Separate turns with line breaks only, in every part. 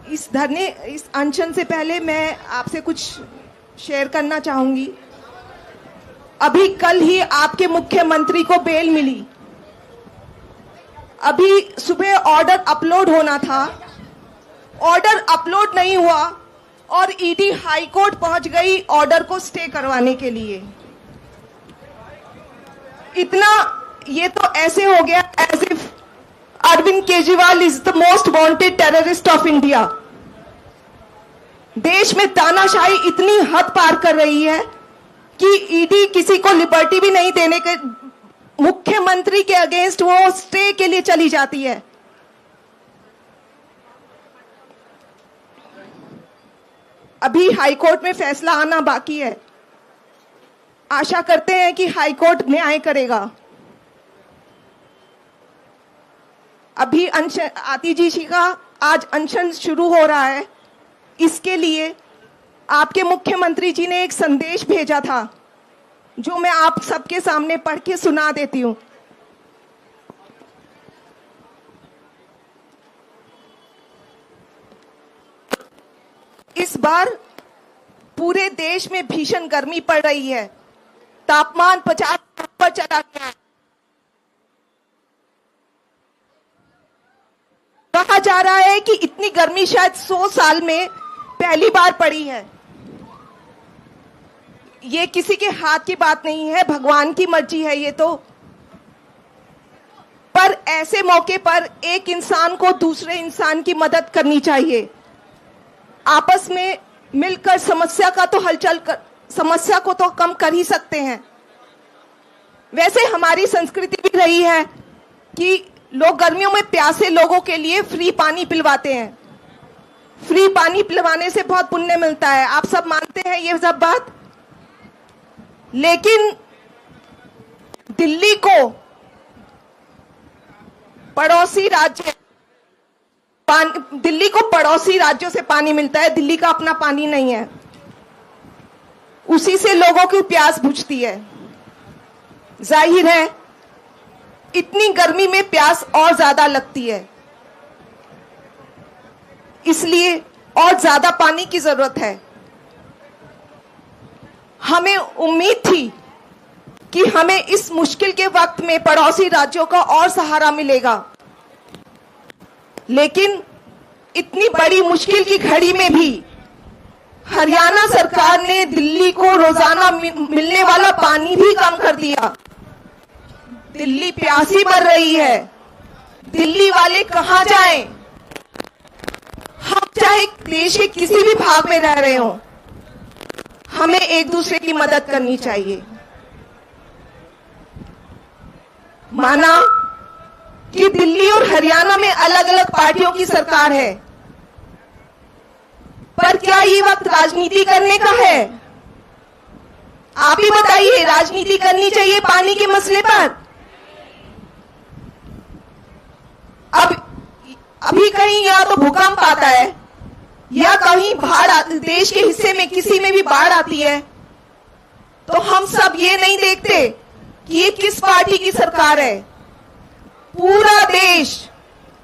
इस अनशन से पहले मैं आपसे कुछ शेयर करना चाहूंगी। अभी कल ही आपके मुख्यमंत्री को बेल मिली। अभी सुबह ऑर्डर अपलोड होना था, ऑर्डर अपलोड नहीं हुआ और ईडी हाई कोर्ट पहुंच गई ऑर्डर को स्टे करवाने के लिए। इतना ये तो ऐसे हो गया as if Arvind Kejriwal is the most wanted terrorist of India. देश में तानाशाही इतनी हद पार कर रही है कि ईडी किसी को लिबर्टी भी नहीं देने के, मुख्यमंत्री के अगेंस्ट वो स्टे के लिए चली जाती है। अभी हाईकोर्ट में फैसला आना बाकी है। आशा करते हैं कि हाईकोर्ट न्याय करेगा। अभी आतिजी जी का आज अनशन शुरू हो रहा है। इसके लिए आपके मुख्यमंत्री जी ने एक संदेश भेजा था जो मैं आप सबके सामने पढ़ के सुना देती हूं। इस बार पूरे देश में भीषण गर्मी पड़ रही है। तापमान 50 पर चला गया है। कहा जा रहा है कि इतनी गर्मी शायद 100 साल में पहली बार पड़ी है। ये किसी के हाथ की बात नहीं है, भगवान की मर्जी है ये तो। पर ऐसे मौके पर एक इंसान को दूसरे इंसान की मदद करनी चाहिए। आपस में मिलकर समस्या को तो कम कर ही सकते हैं। वैसे हमारी संस्कृति भी रही है कि लोग गर्मियों में प्यासे लोगों के लिए फ्री पानी पिलवाते हैं। फ्री पानी पिलवाने से बहुत पुण्य मिलता है, आप सब मानते हैं ये सब बात। लेकिन दिल्ली को पड़ोसी राज्यों से पानी मिलता है, दिल्ली का अपना पानी नहीं है। उसी से लोगों की प्यास बुझती है। जाहिर है इतनी गर्मी में प्यास और ज्यादा लगती है, इसलिए और ज्यादा पानी की जरूरत है। हमें उम्मीद थी कि हमें इस मुश्किल के वक्त में पड़ोसी राज्यों का और सहारा मिलेगा, लेकिन इतनी बड़ी मुश्किल की घड़ी में भी हरियाणा सरकार ने दिल्ली को रोजाना मिलने वाला पानी भी कम कर दिया। दिल्ली प्यासी मर रही है। दिल्ली वाले कहां जाएं? हम चाहे देश के किसी भी भाग में रह रहे हो, हमें एक दूसरे की मदद करनी चाहिए। माना कि दिल्ली और हरियाणा में अलग अलग पार्टियों की सरकार है, पर क्या ये वक्त राजनीति करने का है? आप ही बताइए, राजनीति करनी चाहिए पानी के मसले पर? अभी कहीं या तो भूकंप आता है या कहीं देश के हिस्से में किसी में भी बाढ़ आती है, तो हम सब ये नहीं देखते कि ये किस पार्टी की सरकार है। पूरा देश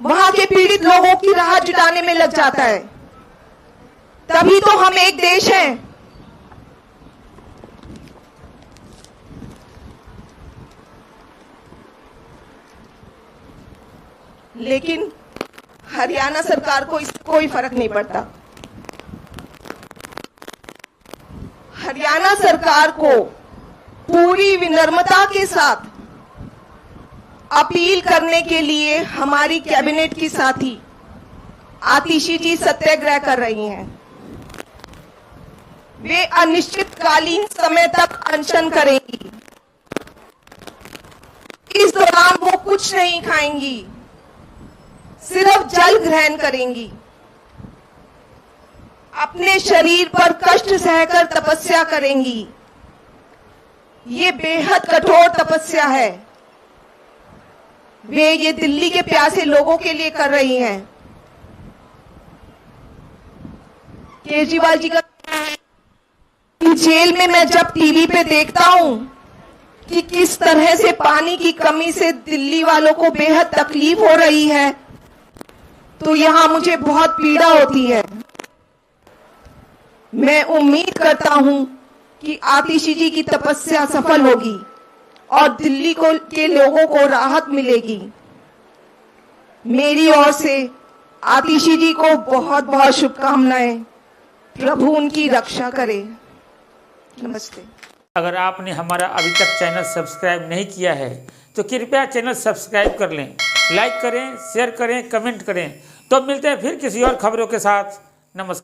वहां के पीड़ित लोगों की राह जुटाने में लग जाता है, तभी तो हम एक देश हैं। लेकिन हरियाणा सरकार को इससे कोई फर्क नहीं पड़ता। हरियाणा सरकार को पूरी विनम्रता के साथ अपील करने के लिए हमारी कैबिनेट की साथी आतिशी जी सत्याग्रह कर रही हैं। वे अनिश्चितकालीन समय तक अनशन करेंगी। इस दौरान वो कुछ नहीं खाएंगी, सिर्फ जल ग्रहण करेंगी। अपने शरीर पर कष्ट सहकर तपस्या करेंगी। ये बेहद कठोर तपस्या है। वे ये दिल्ली के प्यासे लोगों के लिए कर रही हैं। केजरीवाल जी का जेल में मैं जब टीवी पे देखता हूं कि किस तरह से पानी की कमी से दिल्ली वालों को बेहद तकलीफ हो रही है, तो यहाँ मुझे बहुत पीड़ा होती है। मैं उम्मीद करता हूँ कि आतिशी जी की तपस्या सफल होगी और दिल्ली के लोगों को राहत मिलेगी। मेरी ओर से आतिशी जी को बहुत बहुत शुभकामनाएं। प्रभु उनकी रक्षा करे। नमस्ते।
अगर आपने हमारा अभी तक चैनल सब्सक्राइब नहीं किया है तो कृपया चैनल सब्सक्राइब कर लें, लाइक करें, शेयर करें, कमेंट करें। तो मिलते हैं फिर किसी और खबरों के साथ। नमस्कार।